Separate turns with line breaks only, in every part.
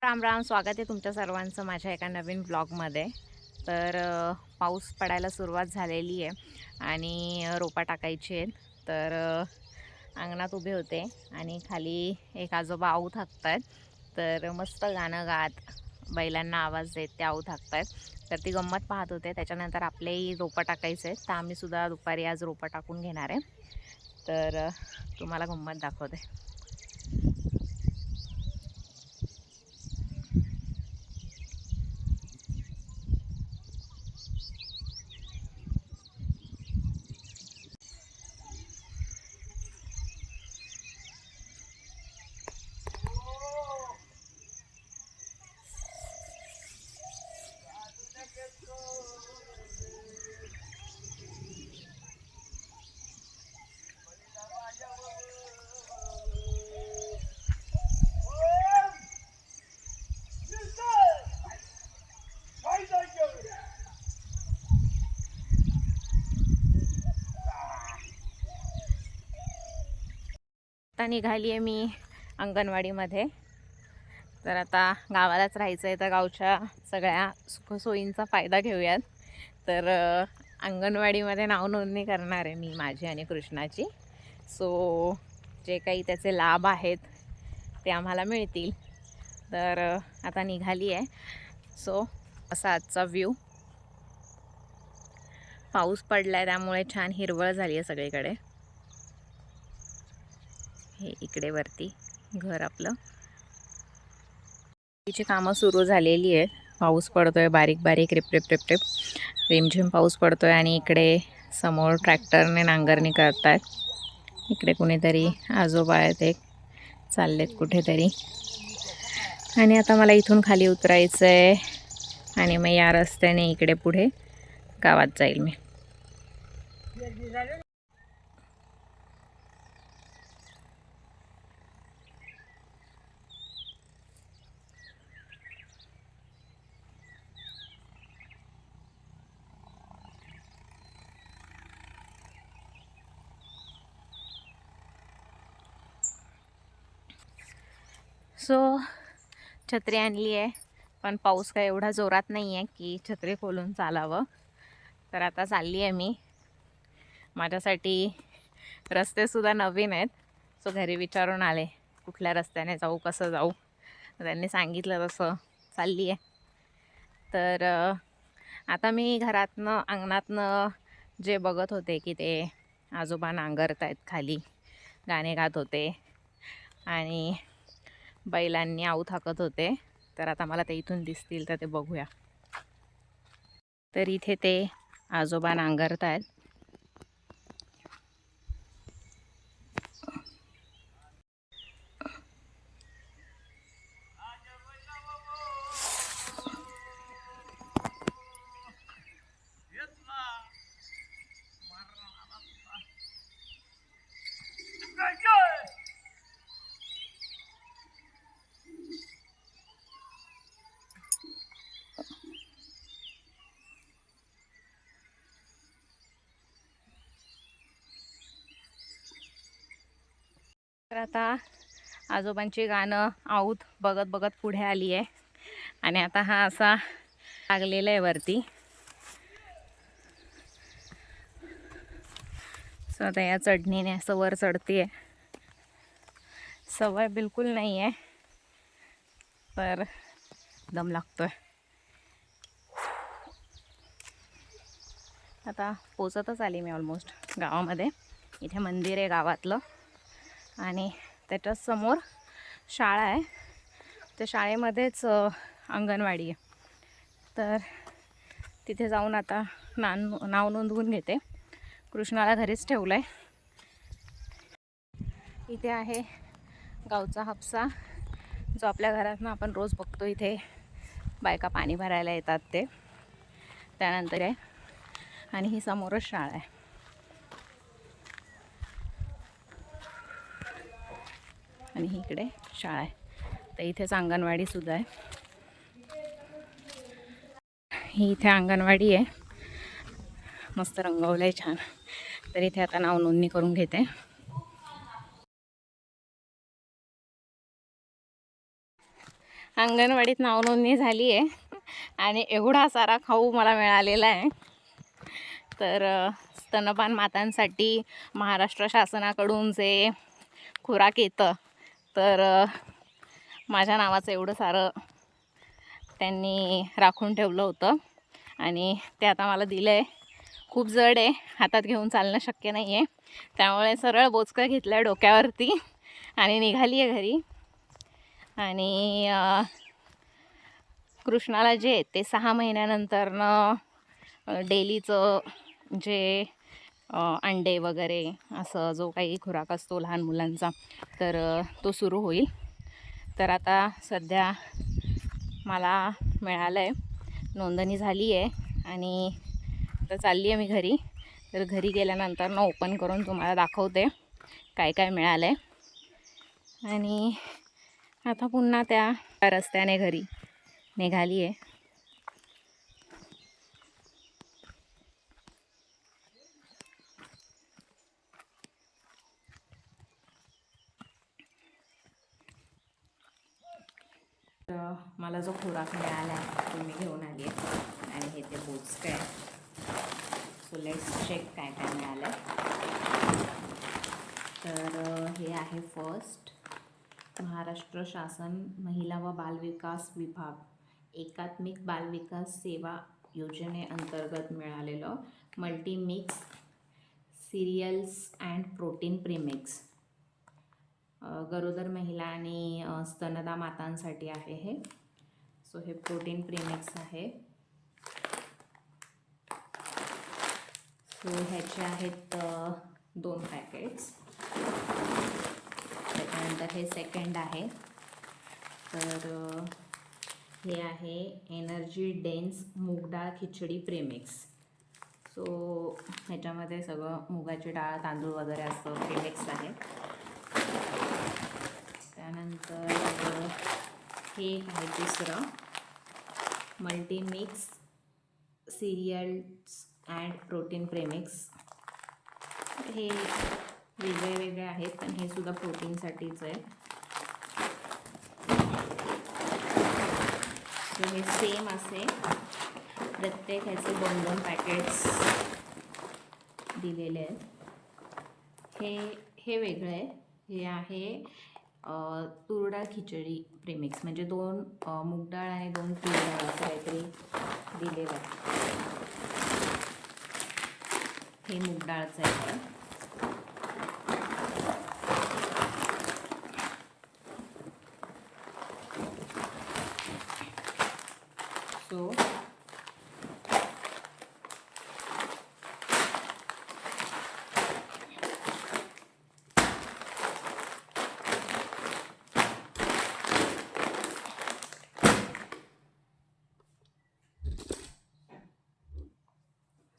राम राम, स्वागत आहे तुमच्या सर्वांचं माझ्या एका नवीन ब्लॉगमध्ये. तर पाऊस पडायला सुरुवात झालेली आहे आणि रोपा टाकायची आहेत. तर अंगणात उभे होते आणि खाली एक आजोबा आऊ थाकतायत. तर मस्त गाणं गात बैलांना आवाज देत ते आऊ थाकतायत. तर ती गंमत पाहत होते. त्याच्यानंतर आपलेही रोपा टाकायचे आहेत, तर आम्ही सुद्धा दुपारी आज रोपा टाकून घेणार आहे. तर तुम्हाला गंमत दाखवते. आता निघाली आहे मी अंगणवाडीमध्ये. तर आता गावालाच राहायचं आहे, तर गावच्या सगळ्या सुखसोयींचा फायदा घेऊयात. तर अंगणवाडीमध्ये नावनोंदणी करणार आहे मी माझी आणि कृष्णाची. सो जे काही त्याचे लाभ आहेत ते आम्हाला मिळतील. तर आता निघाली आहे. सो असा आजचा व्ह्यू. पाऊस पडला आहे त्यामुळे छान हिरवळ झाली आहे सगळीकडे. हे इकडे वरती घर आपलं. तिची कामं सुरू झालेली आहेत. पाऊस पडतोय बारीक बारीक रिपरिप रिपरिप रिमझिम पाऊस पडतोय आणि इकडे समोर ट्रॅक्टरने नांगरणी करतायत. इकडे कुणीतरी आजोबा आहेत, एक चाललेत कुठेतरी. आणि आता मला इथून खाली उतरायचं आहे आणि मग या रस्त्याने इकडे पुढे गावात जाईल मी. सो छत्री आणली आहे, पण पाऊस काय एवढा जोरात नाही आहे की छत्री खोलून चालावं. तर आता चालली आहे मी. माझ्यासाठी रस्तेसुद्धा नवीन आहेत. सो घरी विचारून आले कुठल्या रस्त्याने जाऊ, कसं जाऊ. त्यांनी सांगितलं तसं चालली आहे. तर आता मी घरातनं अंगणातनं जे बघत होते की ते आजोबा नांगरत आहेत, खाली गाणे गात होते आणि बैलांनी आऊ थाकत होते. तर आता मला ते इथून दिसतील तर ते बघूया. तर इथे ते आजोबा नांगरत आहेत. तर आता आजोबांची गाणं आऊत बघत बघत पुढे आली आहे आणि आता हा असा लागलेला आहे वरती. सो आता या चढणीने असं वर चढते आहे. सवय बिलकुल नाही आहे, तर दम लागतोय. आता पोचतच आली मी ऑलमोस्ट गावामध्ये. इथे मंदिर आहे गावातलं आणि त्याच्याच समोर शाळा आहे. त्या शाळेमध्येच अंगणवाडी आहे. तर तिथे जाऊन आता नाव नोंदवून घेते. कृष्णाला घरीच ठेवलं आहे. इथे आहे गावचा हापसा, जो आपल्या घरातनं आपण रोज बघतो. इथे बायका पाणी भरायला येतात ते. त्यानंतर आहे आणि ही समोरच शाळा आहे. आणि ही इकडे शाळा आहे. तर इथेच अंगणवाडीसुद्धा आहे. ही इथे अंगणवाडी आहे, मस्त रंगवलं आहे छान. तर इथे आता नाव नोंदणी करून घेते. अंगणवाडीत नावनोंदणी झाली आहे आणि एवढा सारा खाऊ मला मिळालेला आहे. तर स्तनपान मातांसाठी महाराष्ट्र शासनाकडून जे खुराक येतं, तर माझ्या नावाचं एवढं सारं त्यांनी राखून ठेवलं होतं आणि ते आता मला दिलं आहे. खूप जड आहे, हातात घेऊन चालणं शक्य नाही आहे, त्यामुळे सरळ बोचकं घेतलं आहे डोक्यावरती आणि निघाली आहे घरी. आणि कृष्णाला जे ते 6 महिन्यानंतरनं डेलीचं जे अंडे वगैरे असं जो काही खुराक असतो लहान मुलांचा, तर तो सुरू होईल. तर आता सध्या मला मिळालं आहे, नोंदणी झाली आहे आणि आता चालली आहे मी घरी. तर घरी गेल्यानंतर ओपन करून तुम्हाला दाखवते काय काय मिळालं आहे. आणि आता पुन्हा त्या रस्त्याने घरी निघाली आहे. मला जो खुराक मिळाला आहे तो मी घेऊन आली आहे आणि हे ते बोचकं आहे. सो लेट्स चेक काय काय मिळालं आहे. तर हे आहे फर्स्ट, महाराष्ट्र शासन महिला व बालविकास विभाग एकात्मिक बालविकास सेवा योजनेअंतर्गत मिळालेलं मल्टीमिक्स सिरियल्स अँड प्रोटीन प्रीमिक्स. गरोदर महिला आणि स्तनदा मातांसाठी आहे हे. सो हे प्रोटीन प्रीमिक्स आहे. सो ह्याचे आहेत 2 पॅकेट्स. त्याच्यानंतर हे सेकंड आहे. तर हे आहे एनर्जी डेन्स मूग डाळ खिचडी प्रीमिक्स. सो ह्याच्यामध्ये सगळं मुगाची डाळ तांदूळ वगैरे असं प्रीमिक्स आहे. त्यानंतर हे एक आहे तिसरं, मल्टीमिक्स सिरियल्स अँड प्रोटीन प्रीमिक्स. हे वेगळे वेगळे आहेत पण हे सुद्धा प्रोटीनसाठीच आहे. तर हे सेम असे प्रत्येक ह्याचे 2-2 पॅकेट्स दिलेले आहेत. हे वेगळं आहे. हे आहे तूर डाळ खिचडी प्रीमिक्स, म्हणजे 2 मूग डाळ आणि 2 तूर डाळ असं काहीतरी दिलेलं आहे. हे मूग डाळचं आहे.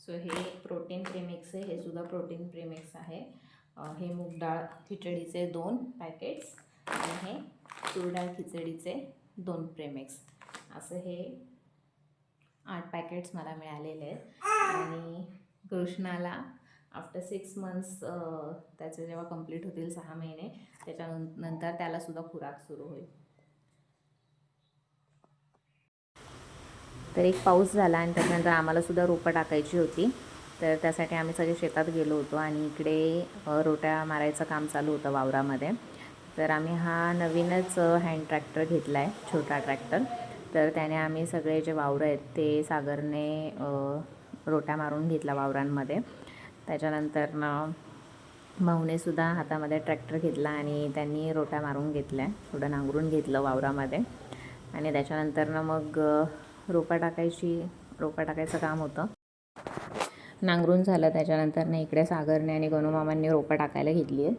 सो हे प्रोटीन प्रीमिक्स आहे. हे सुद्धा प्रोटीन प्रीमिक्स आहे. हे मूग डाळ खिचडीचे 2 पॅकेट्स आणि हे तूर डाळ खिचडीचे 2 प्रीमिक्स. असं हे 8 पॅकेट्स मला मिळालेले आहेत. आणि कृष्णाला आफ्टर 6 मंथ्स त्याचे जेव्हा कंप्लीट होतील 6 महिने, त्याच्यानंतर त्यालासुद्धा खुराक सुरू होईल. तर एक पाऊस झाला आणि त्याच्यानंतर आम्हालासुद्धा रोपं टाकायची होती. तर त्यासाठी आम्ही सगळे शेतात गेलो होतो आणि इकडे रोट्या मारायचं काम चालू होतं वावरामध्ये. तर आम्ही हा नवीनच हँड ट्रॅक्टर घेतला आहे, छोटा ट्रॅक्टर. तर त्याने आम्ही सगळे जे वावरं आहेत ते सागरने रोट्या मारून घेतला वावरांमध्ये. त्याच्यानंतर भाऊनेसुद्धा हातामध्ये ट्रॅक्टर घेतला आणि त्यांनी रोट्या मारून घेतल्या, थोडं नांगरून घेतलं वावरामध्ये. आणि त्याच्यानंतर मग रोपा टाकायचं काम होतं. नांगरून झालं त्याच्यानंतर इकडे सागरने आणि गणूमामांनी रोपा टाकायला घेतली आहे.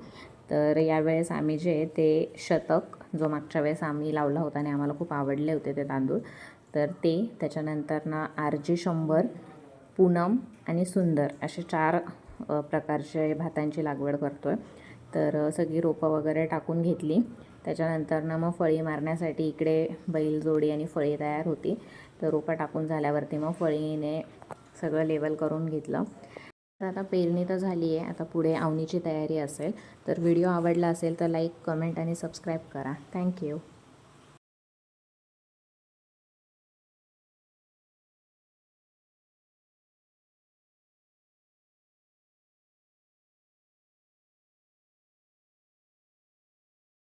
तर यावेळेस आम्ही जे ते शतक, जो मागच्या वेळेस आम्ही लावला होता आणि आम्हाला खूप आवडले होते ते तांदूळ, तर ते, त्याच्यानंतर RG 100, पूनम आणि सुंदर असे 4 प्रकारचे भातांची लागवड करतो आहे. तर सगळी रोपं वगैरे टाकून घेतली. त्याच्यानंतर मग फळी मारण्यासाठी इकडे बैलजोडी आणि फळी तयार होती. तर रोपं टाकून झाल्यावरती मग फळीने सगळं लेवल करून घेतलं. तर आता पेरणी तर झाली आहे, आता पुढे आवणीची तयारी असेल. तर व्हिडिओ आवडला असेल तर लाईक, कमेंट आणि सबस्क्राईब करा. थँक्यू.